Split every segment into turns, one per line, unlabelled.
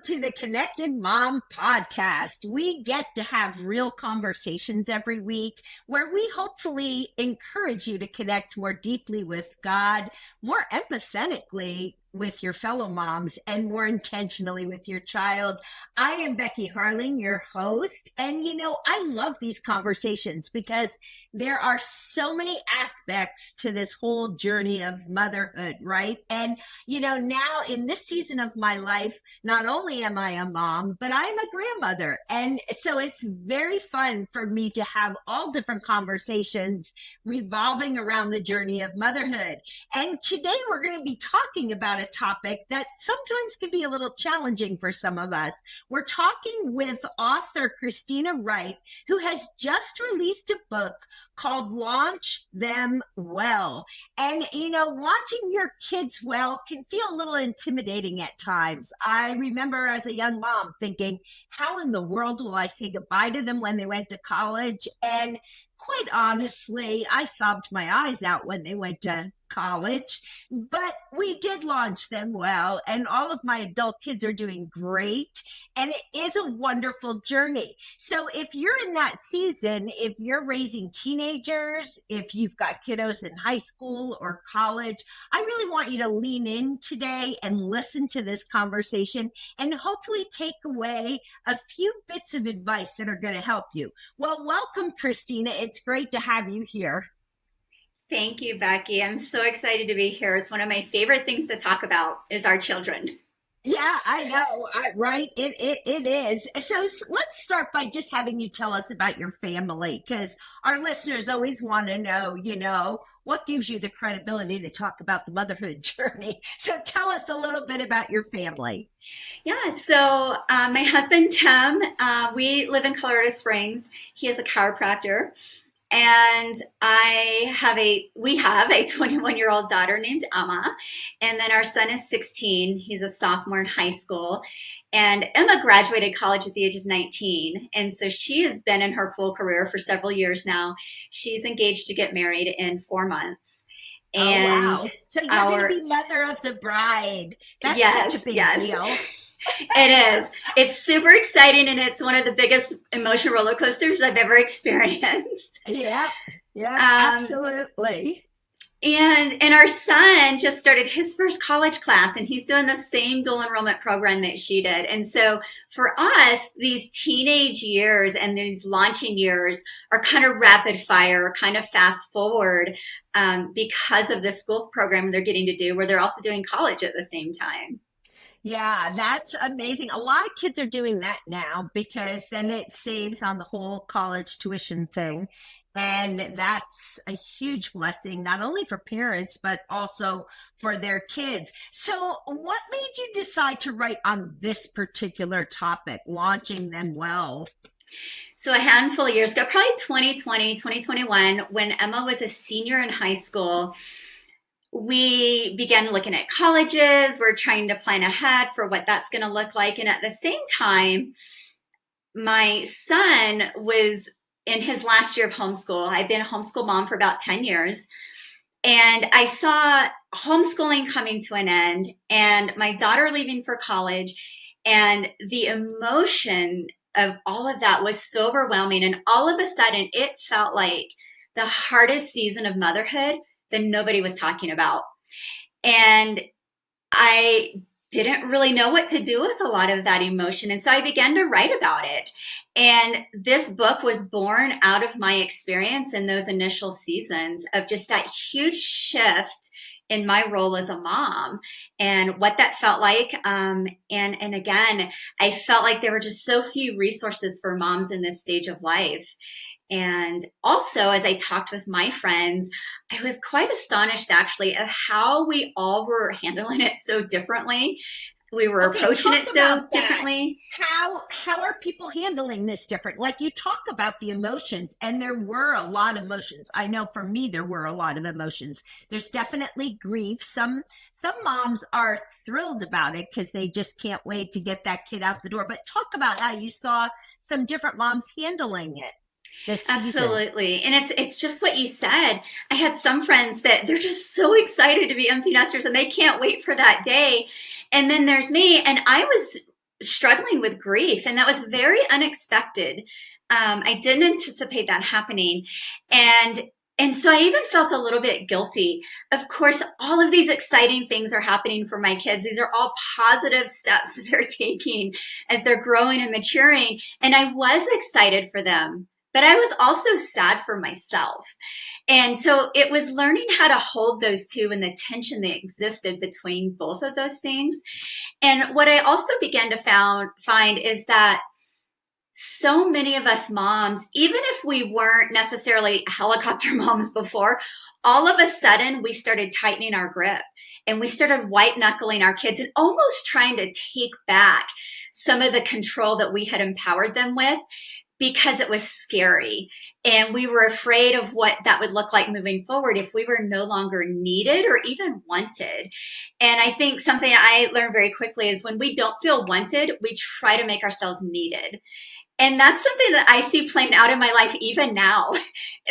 to the Connected Mom podcast. We get to have real conversations every week where we hopefully encourage you to connect more deeply with God, more empathetically with your fellow moms, and more intentionally with your child. I am Becky Harling, your host. And I love these conversations because there are so many aspects to this whole journey of motherhood, right? And now in this season of my life, not only am I a mom, but I'm a grandmother. And so it's very fun for me to have all different conversations revolving around the journey of motherhood. And today we're going to be talking about a topic that sometimes can be a little challenging for some of us. We're talking with author Cristina Wright, who has just released a book called Launch Them Well. And, launching your kids well can feel a little intimidating at times. I remember as a young mom thinking, how in the world will I say goodbye to them when they went to college? And quite honestly, I sobbed my eyes out when they went to college, but we did launch them well, and all of my adult kids are doing great, and it is a wonderful journey. So if you're in that season, if you're raising teenagers, if you've got kiddos in high school or college, I really want you to lean in today and listen to this conversation and hopefully take away a few bits of advice that are going to help you. Well, welcome, Cristina. It's great to have you here.
Thank you, Becky. I'm so excited to be here. It's one of my favorite things to talk about is our children.
Yeah, I know, right? It is. So let's start by just having you tell us about your family, because our listeners always want to know, what gives you the credibility to talk about the motherhood journey. So tell us a little bit about your family.
Yeah, so my husband, Tim, we live in Colorado Springs. He is a chiropractor. And we have a 21-year-old daughter named Emma. And then our son is 16. He's a sophomore in high school. And Emma graduated college at the age of 19. And so she has been in her full career for several years now. She's engaged to get married in 4 months.
And wow. So you're going to be mother of the bride. That's such a big deal.
It is. It's super exciting, and it's one of the biggest emotional roller coasters I've ever experienced.
Yeah, absolutely.
And our son just started his first college class, and he's doing the same dual enrollment program that she did. And so for us, these teenage years and these launching years are kind of rapid fire, kind of fast forward because of the school program they're getting to do, where they're also doing college at the same time.
Yeah, that's amazing. A lot of kids are doing that now because then it saves on the whole college tuition thing. And that's a huge blessing, not only for parents, but also for their kids. So what made you decide to write on this particular topic, launching them well?
So a handful of years ago, probably 2020, 2021, when Emma was a senior in high school, we began looking at colleges. We're trying to plan ahead for what that's going to look like. And at the same time, my son was in his last year of homeschool. I've been a homeschool mom for about 10 years. And I saw homeschooling coming to an end and my daughter leaving for college. And the emotion of all of that was so overwhelming. And all of a sudden, it felt like the hardest season of motherhood that nobody was talking about. And I didn't really know what to do with a lot of that emotion. And so I began to write about it. And this book was born out of my experience in those initial seasons of just that huge shift in my role as a mom and what that felt like. And again, I felt like there were just so few resources for moms in this stage of life. And also, as I talked with my friends, I was quite astonished actually of how we all were handling it so differently. We were approaching it so differently.
How are people handling this different? Like you talk about the emotions, and there were a lot of emotions. I know for me, there were a lot of emotions. There's definitely grief. Some moms are thrilled about it because they just can't wait to get that kid out the door. But talk about how you saw some different moms handling it.
Absolutely. And it's just what you said. I had some friends that they're just so excited to be empty nesters and they can't wait for that day. And then there's me, and I was struggling with grief. And that was very unexpected. I didn't anticipate that happening. And so I even felt a little bit guilty. Of course, all of these exciting things are happening for my kids. These are all positive steps that they're taking as they're growing and maturing. And I was excited for them, but I was also sad for myself. And so it was learning how to hold those two and the tension that existed between both of those things. And what I also began to find is that so many of us moms, even if we weren't necessarily helicopter moms before, all of a sudden we started tightening our grip and we started white knuckling our kids and almost trying to take back some of the control that we had empowered them with because it was scary. And we were afraid of what that would look like moving forward if we were no longer needed or even wanted. And I think something I learned very quickly is when we don't feel wanted, we try to make ourselves needed. And that's something that I see playing out in my life even now.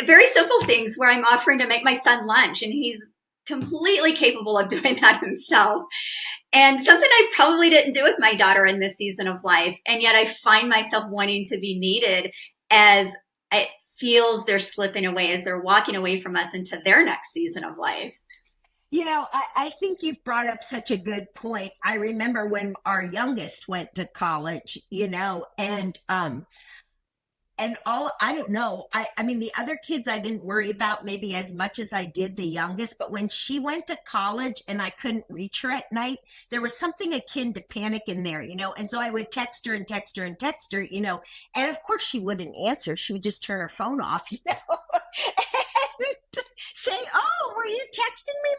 Very simple things where I'm offering to make my son lunch and he's completely capable of doing that himself. And something I probably didn't do with my daughter in this season of life. And yet I find myself wanting to be needed as it feels they're slipping away, as they're walking away from us into their next season of life.
I think you've brought up such a good point. I remember when our youngest went to college, and all, I don't know. I mean, the other kids I didn't worry about maybe as much as I did the youngest, but when she went to college and I couldn't reach her at night, there was something akin to panic in there, and so I would text her and text her and text her, and of course she wouldn't answer. She would just turn her phone off, and say, "Oh, were you texting me,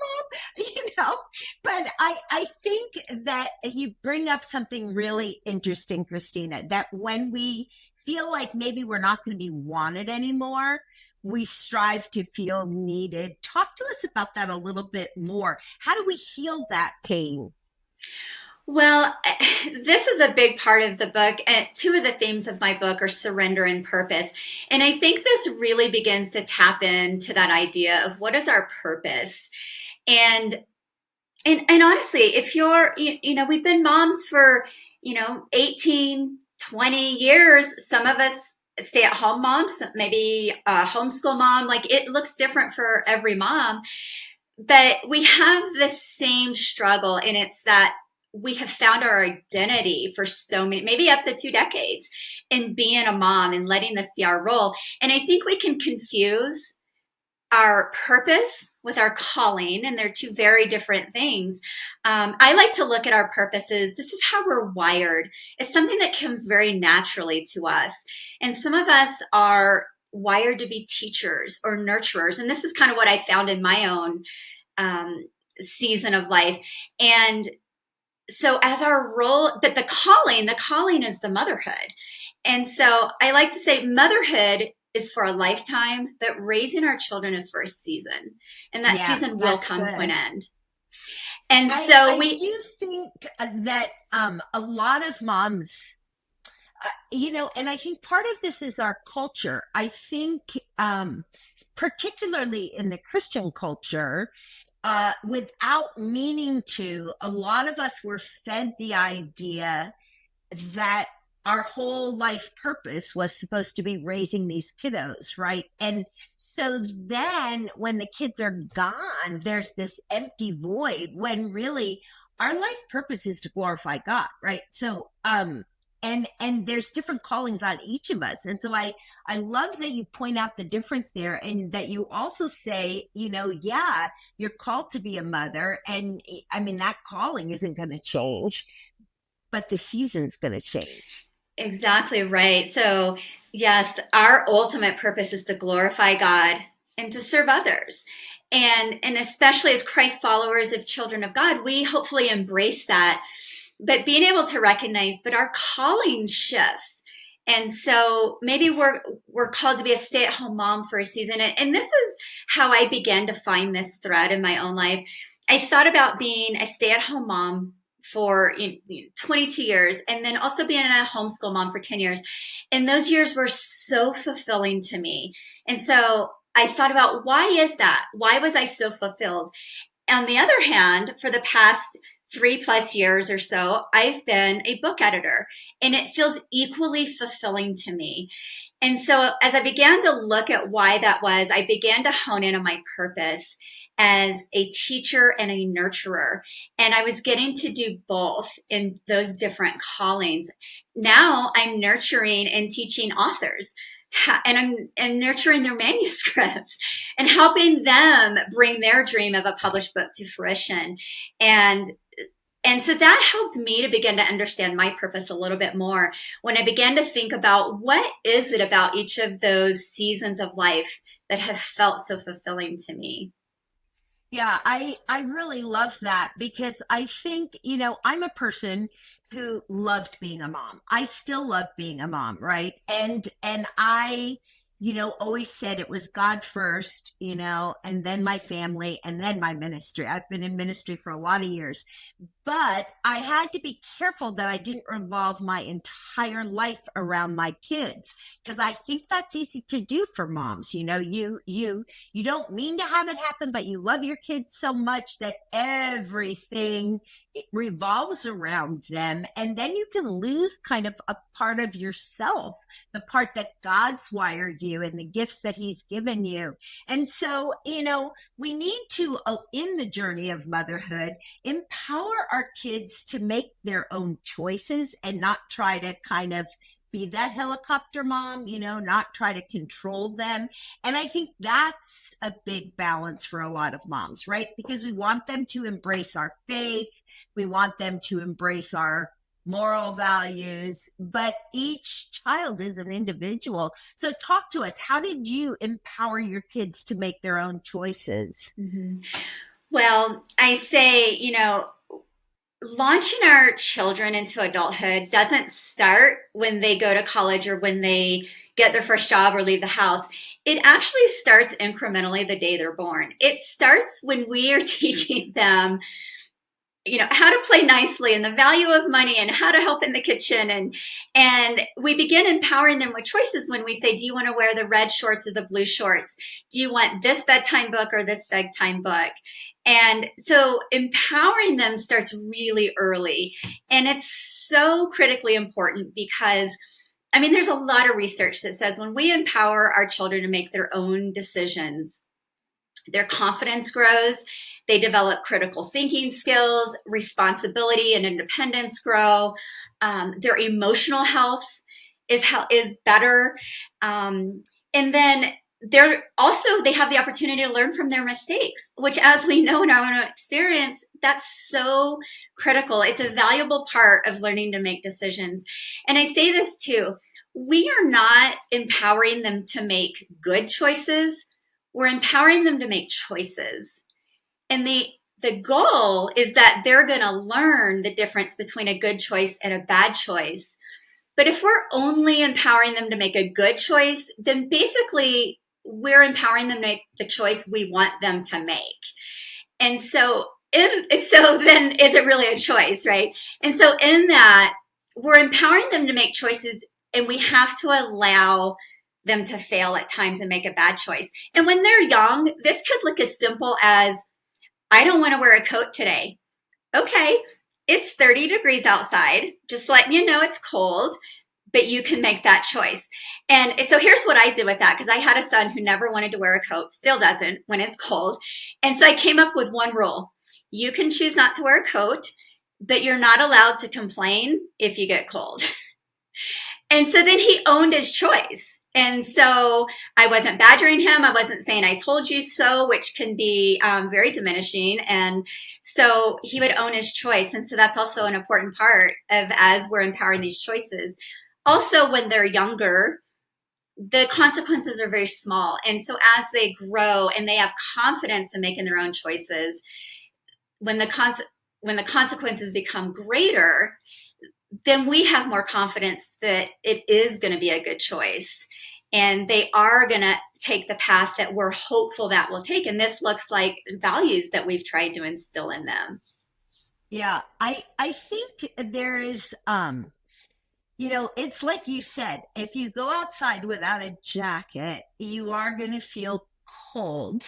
Mom?" But I think that you bring up something really interesting, Cristina, that when we feel like maybe we're not going to be wanted anymore, we strive to feel needed. Talk to us about that a little bit more. How do we heal that pain?
Well, this is a big part of the book. And two of the themes of my book are surrender and purpose. And I think this really begins to tap into that idea of what is our purpose. And honestly, if we've been moms for, 18, 20 years. Some of us stay at home moms, maybe a homeschool mom. Like, it looks different for every mom, but we have the same struggle. And it's that we have found our identity for so many, maybe up to 2 decades in being a mom and letting this be our role. And I think we can confuse our purpose with our calling, and they're two very different things. I like to look at our purposes. This is how we're wired. It's something that comes very naturally to us. And some of us are wired to be teachers or nurturers. And this is kind of what I found in my own season of life. And so as our role, but the calling is the motherhood. And so I like to say motherhood is for a lifetime, but raising our children is for a season. And that season will come to an end. And
I do think that a lot of moms, and I think part of this is our culture. I think particularly in the Christian culture, without meaning to, a lot of us were fed the idea that our whole life purpose was supposed to be raising these kiddos, right? And so then when the kids are gone, there's this empty void when really our life purpose is to glorify God, right? So, and there's different callings on each of us. And so I love that you point out the difference there, and that you also say, you're called to be a mother. And I mean, that calling isn't going to change, but the season's going to change.
Exactly right. So, yes, our ultimate purpose is to glorify God and to serve others. And especially as Christ followers of children of God, we hopefully embrace that. But being able to recognize, but our calling shifts. And so maybe we're called to be a stay-at-home mom for a season. And this is how I began to find this thread in my own life. I thought about being a stay-at-home mom for 22 years, and then also being a homeschool mom for 10 years. And those years were so fulfilling to me. And so I thought about, why is that? Why was I so fulfilled? On the other hand, for the past 3+ years or so, I've been a book editor, and it feels equally fulfilling to me. And so as I began to look at why that was, I began to hone in on my purpose as a teacher and a nurturer. And I was getting to do both in those different callings. Now I'm nurturing and teaching authors. And nurturing their manuscripts and helping them bring their dream of a published book to fruition. And and so that helped me to begin to understand my purpose a little bit more when I began to think about what is it about each of those seasons of life that have felt so fulfilling to me.
Yeah, I really love that because I think, I'm a person who loved being a mom. I still love being a mom, right? And I, always said it was God first, and then my family and then my ministry. I've been in ministry for a lot of years. But I had to be careful that I didn't revolve my entire life around my kids because I think that's easy to do for moms. You don't mean to have it happen, but you love your kids so much that everything it revolves around them, and then you can lose kind of a part of yourself, the part that God's wired you and the gifts that He's given you. And so, we need to, in the journey of motherhood, empower our kids to make their own choices and not try to kind of be that helicopter mom, not try to control them. And I think that's a big balance for a lot of moms, right? Because we want them to embrace our faith, we want them to embrace our moral values, but each child is an individual. So talk to us. How did you empower your kids to make their own choices?
Mm-hmm. Well, I say, launching our children into adulthood doesn't start when they go to college or when they get their first job or leave the house. It actually starts incrementally the day they're born. It starts when we are teaching them how to play nicely and the value of money and how to help in the kitchen. And we begin empowering them with choices when we say, do you want to wear the red shorts or the blue shorts? Do you want this bedtime book or this bedtime book? And so empowering them starts really early. And it's so critically important because there's a lot of research that says when we empower our children to make their own decisions, their confidence grows, they develop critical thinking skills, responsibility and independence grow, their emotional health is better, and then they have the opportunity to learn from their mistakes, which, as we know in our own experience, that's so critical. It's a valuable part of learning to make decisions. And I say this too, we are not empowering them to make good choices. We're empowering them to make choices. And the goal is that they're going to learn the difference between a good choice and a bad choice. But if we're only empowering them to make a good choice, then basically we're empowering them to make the choice we want them to make. And so then is it really a choice, right? And so in that, we're empowering them to make choices, and we have to allow them to fail at times and make a bad choice. And when they're young, this could look as simple as, I don't want to wear a coat today. Okay, it's 30 degrees outside. Just letting you know it's cold, but you can make that choice. And so here's what I did with that, because I had a son who never wanted to wear a coat, still doesn't when it's cold. And so I came up with one rule. You can choose not to wear a coat, but you're not allowed to complain if you get cold. And so then he owned his choice. And so I wasn't badgering him. I wasn't saying, I told you so, which can be very diminishing. And so he would own his choice. And so that's also an important part of, as we're empowering these choices. Also, when they're younger, the consequences are very small. And so as they grow and they have confidence in making their own choices, when the consequences become greater, then we have more confidence that it is going to be a good choice. And they are going to take the path that we're hopeful that will take. And this looks like values that we've tried to instill in them.
Yeah, I think there is it's like you said, if you go outside without a jacket, you are going to feel cold.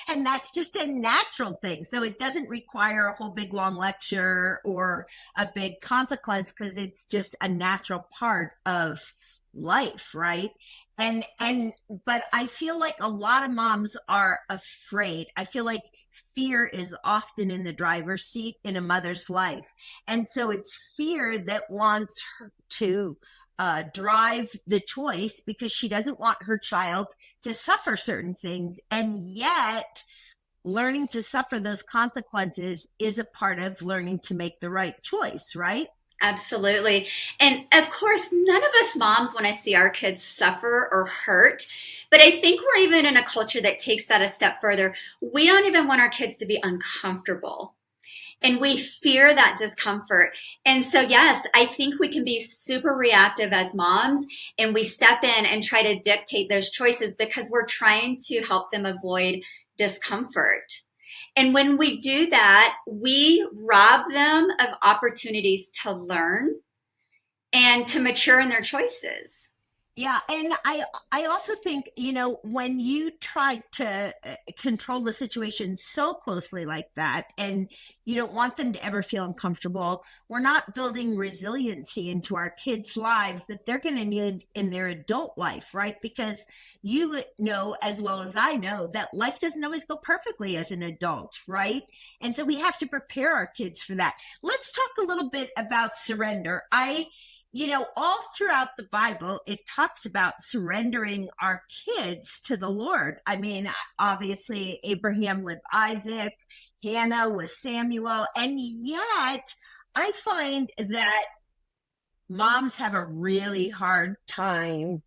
And that's just a natural thing. So it doesn't require a whole big long lecture or a big consequence because it's just a natural part of life, right? But I feel like a lot of moms are afraid. I feel like fear is often in the driver's seat in a mother's life. And so it's fear that wants her to drive the choice because she doesn't want her child to suffer certain things. And yet, learning to suffer those consequences is a part of learning to make the right choice, right?
Absolutely. And of course, none of us moms want to see our kids suffer or hurt. But I think we're even in a culture that takes that a step further. We don't even want our kids to be uncomfortable. And we fear that discomfort. And so, yes, I think we can be super reactive as moms and we step in and try to dictate those choices because we're trying to help them avoid discomfort. And when we do that, we rob them of opportunities to learn and to mature in their choices.
Yeah, and I also think, when you try to control the situation so closely like that and you don't want them to ever feel uncomfortable, we're not building resiliency into our kids' lives that they're going to need in their adult life, right? Because you know as well as I know that life doesn't always go perfectly as an adult, right? And so we have to prepare our kids for that. Let's talk a little bit about surrender. All throughout the Bible, it talks about surrendering our kids to the Lord. I mean, obviously, Abraham with Isaac, Hannah with Samuel, and yet I find that moms have a really hard time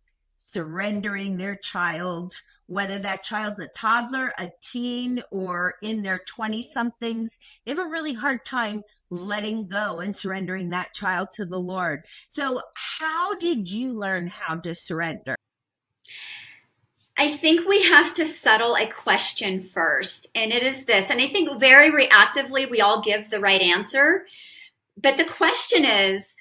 surrendering their child, whether that child's a toddler, a teen, or in their 20 somethings. They have a really hard time letting go and surrendering that child to the Lord. So, how did you learn how to surrender?
I think we have to settle a question first, and it is this. And I think very reactively, we all give the right answer. But the question is,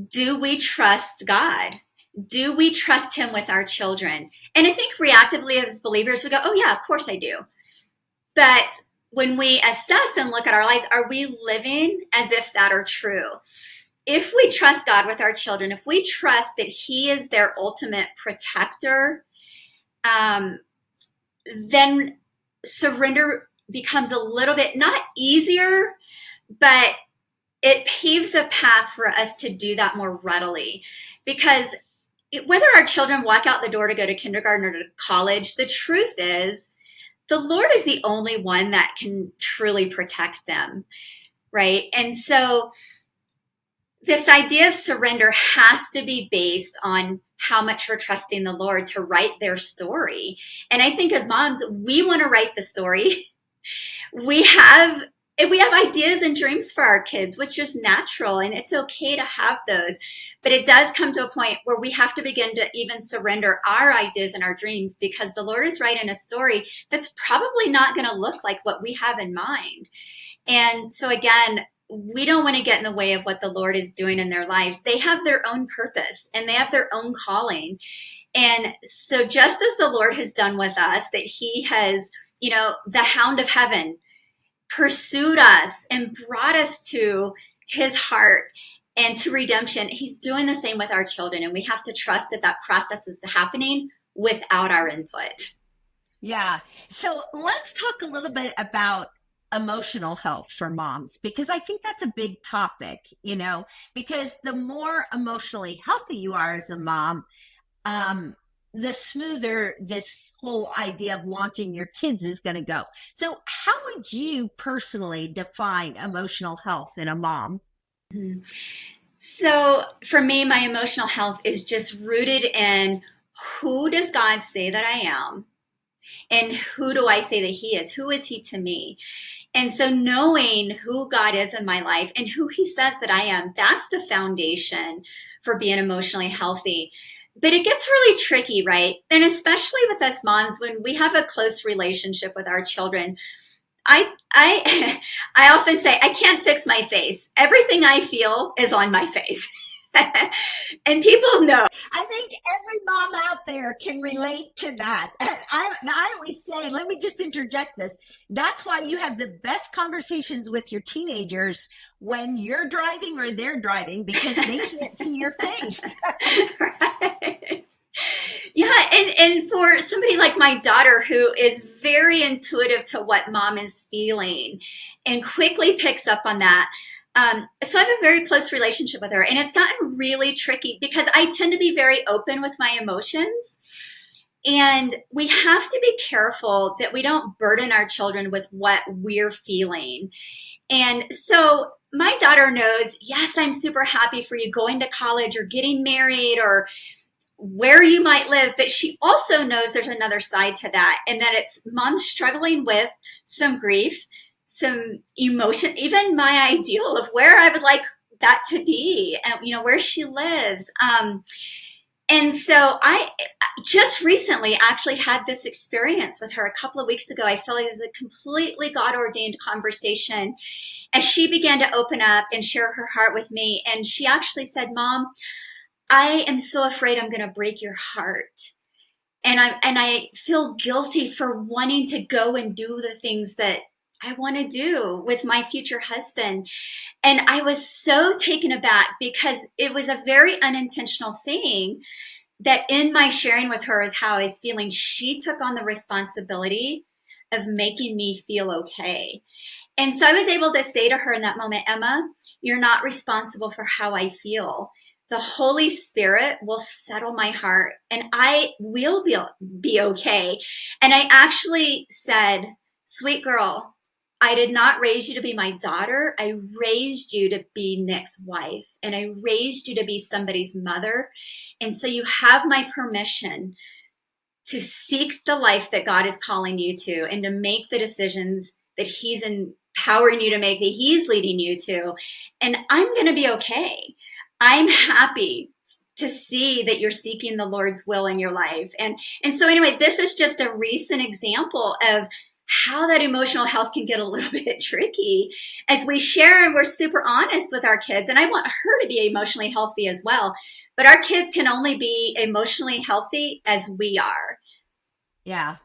do we trust God? Do we trust Him with our children? And I think reactively as believers, we go, oh, yeah, of course I do. But when we assess and look at our lives, are we living as if that are true? If we trust God with our children, if we trust that He is their ultimate protector, then surrender becomes a little bit not easier, but it paves a path for us to do that more readily. Because whether our children walk out the door to go to kindergarten or to college, the truth is the Lord is the only one that can truly protect them, right? And so this idea of surrender has to be based on how much we're trusting the Lord to write their story. And I think as moms, we want to write the story. We have ideas and dreams for our kids, which is natural, and it's okay to have those. But it does come to a point where we have to begin to even surrender our ideas and our dreams because the Lord is writing a story that's probably not going to look like what we have in mind. And so again, we don't want to get in the way of what the Lord is doing in their lives. They have their own purpose and they have their own calling. And so just as the Lord has done with us, that He has, the hound of heaven pursued us and brought us to His heart and to redemption, He's doing the same with our children. And we have to trust that that process is happening without our input.
Yeah. So let's talk a little bit about emotional health for moms, because I think that's a big topic, because the more emotionally healthy you are as a mom, the smoother this whole idea of launching your kids is going to go. So how would you personally define emotional health in a mom?
Mm-hmm. So for me, my emotional health is just rooted in who does God say that I am? And who do I say that He is? Who is He to me? And so knowing who God is in my life and who He says that I am, that's the foundation for being emotionally healthy. But it gets really tricky, right? And especially with us moms, when we have a close relationship with our children, I I often say, I can't fix my face. Everything I feel is on my face. And people know.
I think every mom out there can relate to that. I always say, let me just interject this. That's why you have the best conversations with your teenagers when you're driving or they're driving, because they can't see your face.
Right. Yeah, and for somebody like my daughter who is very intuitive to what mom is feeling and quickly picks up on that. So I have a very close relationship with her, and it's gotten really tricky because I tend to be very open with my emotions. And we have to be careful that we don't burden our children with what we're feeling. And so my daughter knows, yes, I'm super happy for you going to college or getting married or where you might live, but she also knows there's another side to that, and that it's mom struggling with some grief, some emotion, even my ideal of where I would like that to be, and where she lives. And so I just recently actually had this experience with her a couple of weeks ago. I feel like it was a completely God ordained conversation as she began to open up and share her heart with me. And she actually said, Mom, I am so afraid I'm going to break your heart. And I feel guilty for wanting to go and do the things that I want to do with my future husband. And I was so taken aback because it was a very unintentional thing that in my sharing with her of how I was feeling, she took on the responsibility of making me feel okay. And so I was able to say to her in that moment, Emma, you're not responsible for how I feel. The Holy Spirit will settle my heart and I will be okay. And I actually said, sweet girl, I did not raise you to be my daughter. I raised you to be Nick's wife, and I raised you to be somebody's mother. And so you have my permission to seek the life that God is calling you to and to make the decisions that He's empowering you to make, that He's leading you to. And I'm going to be okay. I'm happy to see that you're seeking the Lord's will in your life. And so anyway, this is just a recent example of how that emotional health can get a little bit tricky as we share and we're super honest with our kids. And I want her to be emotionally healthy as well. But our kids can only be emotionally healthy as we are.
Yeah.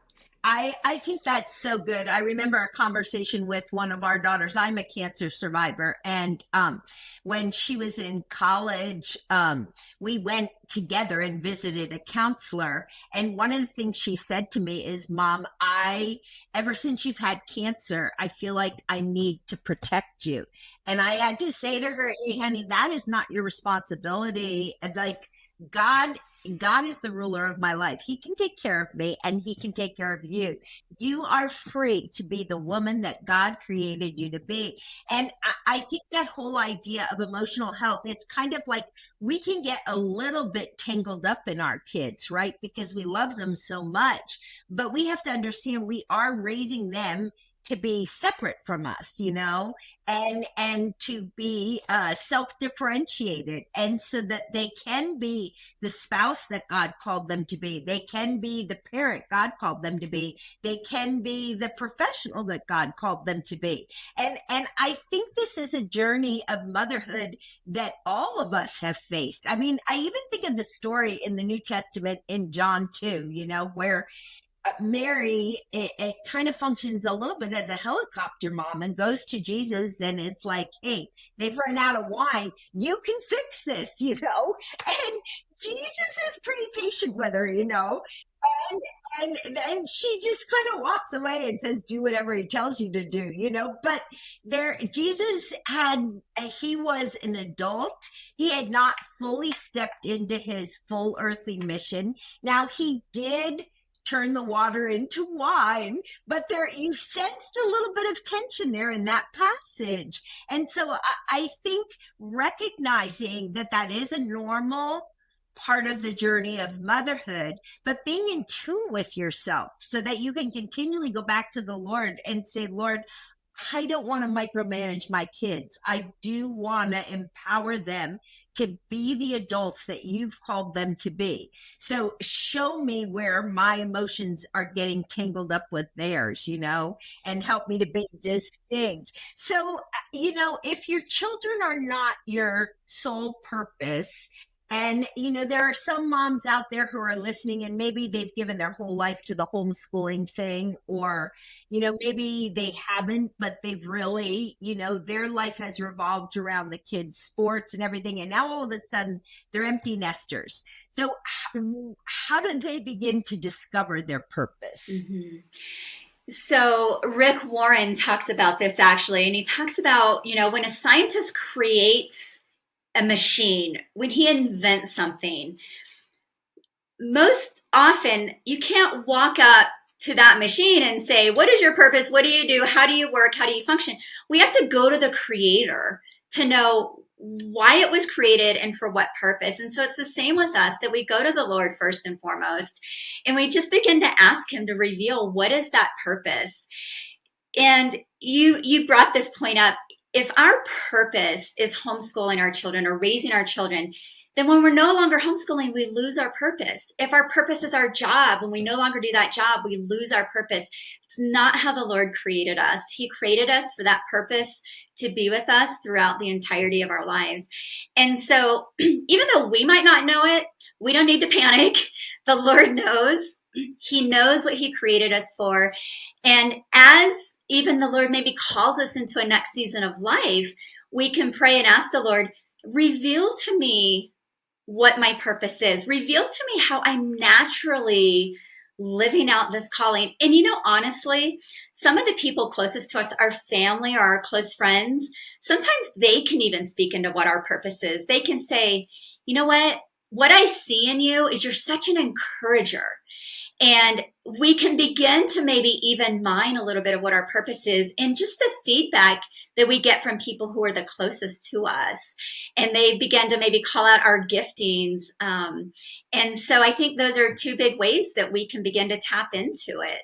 I think that's so good. I remember a conversation with one of our daughters. I'm a cancer survivor. And when she was in college, we went together and visited a counselor. And one of the things she said to me is, Mom, ever since you've had cancer, I feel like I need to protect you. And I had to say to her, hey, honey, that is not your responsibility. And like, God is the ruler of my life. He can take care of me and He can take care of you. You are free to be the woman that God created you to be. And I think that whole idea of emotional health, it's kind of like we can get a little bit tangled up in our kids, right? Because we love them so much. But we have to understand we are raising them to be separate from us, and to be self-differentiated, and so that they can be the spouse that God called them to be. They can be the parent God called them to be. They can be the professional that God called them to be. And I think this is a journey of motherhood that all of us have faced. I mean, I even think of the story in the New Testament in John 2, where Mary, it kind of functions a little bit as a helicopter mom and goes to Jesus and is like, hey, they've run out of wine. You can fix this, And Jesus is pretty patient with her, and she just kind of walks away and says, do whatever He tells you to do, But Jesus he was an adult. He had not fully stepped into His full earthly mission. Now He did turn the water into wine, but you sensed a little bit of tension there in that passage. And so I think recognizing that is a normal part of the journey of motherhood, but being in tune with yourself so that you can continually go back to the Lord and say, Lord, I don't want to micromanage my kids. I do want to empower them to be the adults that you've called them to be. So show me where my emotions are getting tangled up with theirs, and help me to be distinct. So, if your children are not your sole purpose, and, there are some moms out there who are listening and maybe they've given their whole life to the homeschooling thing, or, maybe they haven't, but they've really, their life has revolved around the kids' sports and everything. And now all of a sudden they're empty nesters. So how did they begin to discover their purpose?
Mm-hmm. So Rick Warren talks about this actually, and he talks about, when a scientist creates a machine, when he invents something, most often you can't walk up to that machine and say, what is your purpose? What do you do? How do you work? How do you function? We have to go to the creator to know why it was created and for what purpose. And so it's the same with us, that we go to the Lord first and foremost, and we just begin to ask him to reveal what is that purpose. And you brought this point up. If our purpose is homeschooling our children or raising our children, then when we're no longer homeschooling, we lose our purpose. If our purpose is our job, when we no longer do that job, we lose our purpose. It's not how the Lord created us. He created us for that purpose, to be with us throughout the entirety of our lives. And so even though we might not know it, we don't need to panic. The Lord knows. He knows what he created us for. And as even the Lord maybe calls us into a next season of life, we can pray and ask the Lord, reveal to me what my purpose is. Reveal to me how I'm naturally living out this calling. And honestly, some of the people closest to us, our family or our close friends, sometimes they can even speak into what our purpose is. They can say, you know what I see in you is you're such an encourager. And we can begin to maybe even mine a little bit of what our purpose is, and just the feedback that we get from people who are the closest to us. And they begin to maybe call out our giftings. And so I think those are two big ways that we can begin to tap into it.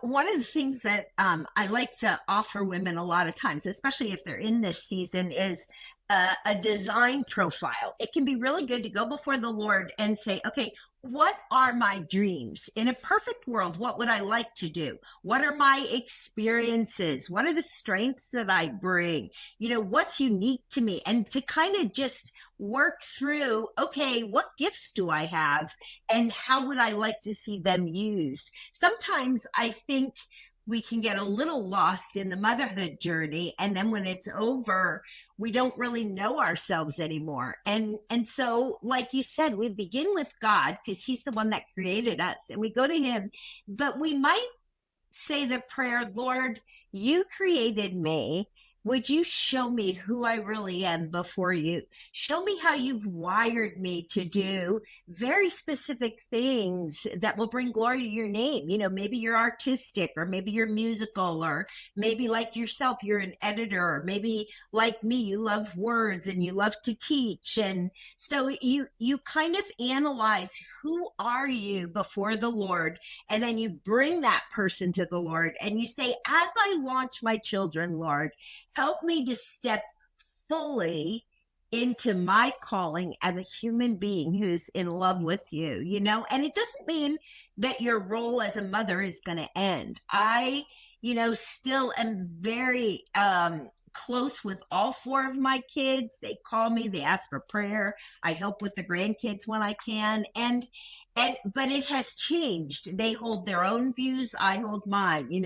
One of the things that I like to offer women a lot of times, especially if they're in this season, is a design profile. It can be really good to go before the Lord and say, okay, what are my dreams? In a perfect world, what would I like to do? What are my experiences? What are the strengths that I bring? What's unique to me? And to kind of just work through, okay, what gifts do I have? And how would I like to see them used? Sometimes I think we can get a little lost in the motherhood journey. And then when it's over, we don't really know ourselves anymore. And so, like you said, we begin with God because he's the one that created us, and we go to him, but we might say the prayer, Lord, you created me. Would you show me who I really am before you? Show me how you've wired me to do very specific things that will bring glory to your name. Maybe you're artistic, or maybe you're musical, or maybe like yourself, you're an editor, or maybe like me, you love words and you love to teach. And so you kind of analyze, who are you before the Lord? And then you bring that person to the Lord and you say, as I launch my children, Lord, help me to step fully into my calling as a human being who's in love with you, and it doesn't mean that your role as a mother is going to end. I, still am very close with all four of my kids. They call me, they ask for prayer. I help with the grandkids when I can. But it has changed. They hold their own views. I hold mine,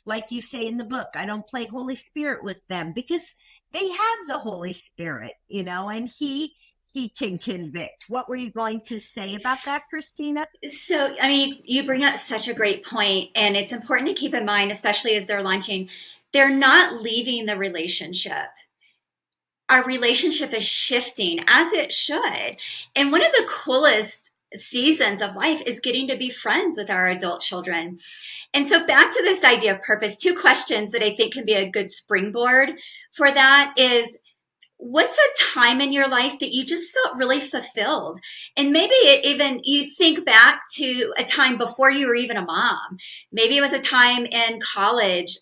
like you say in the book, I don't play Holy Spirit with them because they have the Holy Spirit, and he can convict. What were you going to say about that, Cristina?
So, you bring up such a great point, and it's important to keep in mind, especially as they're launching, they're not leaving the relationship. Our relationship is shifting, as it should. And one of the coolest seasons of life is getting to be friends with our adult children. And so back to this idea of purpose, two questions that I think can be a good springboard for that is, what's a time in your life that you just felt really fulfilled? And maybe even you think back to a time before you were even a mom. Maybe it was a time in college,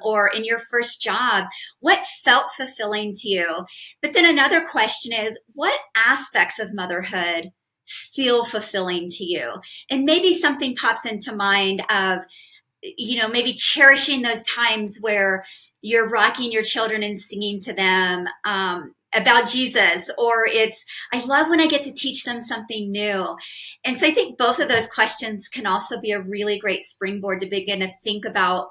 or in your first job. What felt fulfilling to you? But then another question is, what aspects of motherhood feel fulfilling to you? And maybe something pops into mind of, maybe cherishing those times where you're rocking your children and singing to them about Jesus, or it's, I love when I get to teach them something new. And so I think both of those questions can also be a really great springboard to begin to think about,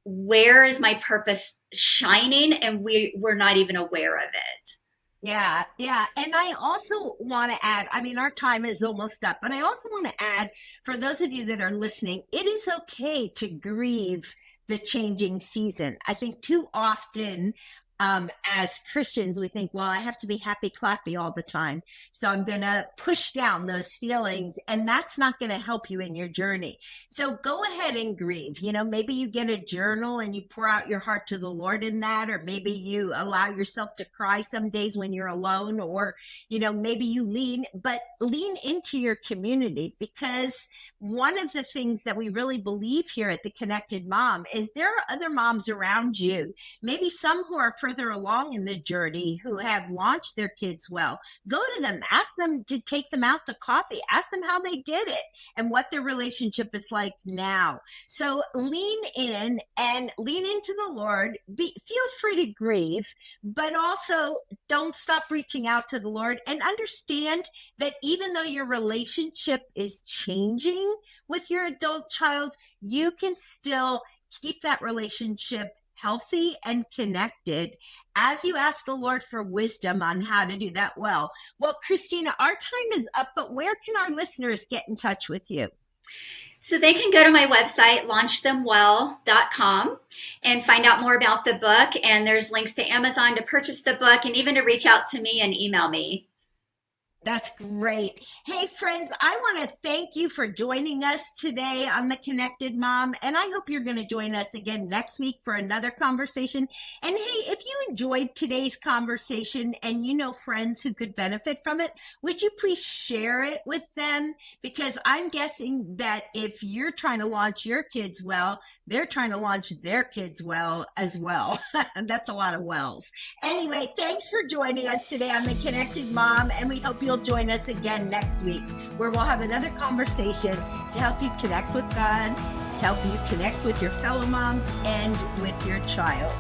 where is my purpose shining, and we're not even aware of it.
Yeah, yeah. And I also want to add, I mean, our time is almost up, but I also want to add for those of you that are listening, it is okay to grieve the changing season. I think too often, as Christians, we think, well, I have to be happy clappy all the time. So I'm going to push down those feelings, and that's not going to help you in your journey. So go ahead and grieve. Maybe you get a journal and you pour out your heart to the Lord in that, or maybe you allow yourself to cry some days when you're alone, or, maybe you lean into your community, because one of the things that we really believe here at the Connected Mom is there are other moms around you, maybe some who are further along in the journey, who have launched their kids well. Go to them, ask them to take them out to coffee, ask them how they did it and what their relationship is like now. So lean in and lean into the Lord. Feel free to grieve, but also don't stop reaching out to the Lord, and understand that even though your relationship is changing with your adult child, you can still keep that relationship healthy and connected as you ask the Lord for wisdom on how to do that well. Well, Cristina, our time is up, but where can our listeners get in touch with you?
So they can go to my website, launchthemwell.com, and find out more about the book. And there's links to Amazon to purchase the book, and even to reach out to me and email me.
That's great. Hey, friends, I want to thank you for joining us today on The Connected Mom. And I hope you're going to join us again next week for another conversation. And hey, if you enjoyed today's conversation and you know friends who could benefit from it, would you please share it with them? Because I'm guessing that if you're trying to launch your kids well, they're trying to launch their kids well as well. That's a lot of wells. Anyway, thanks for joining us today on The Connected Mom, and we hope you'll join us again next week, where we'll have another conversation to help you connect with God, to help you connect with your fellow moms and with your child.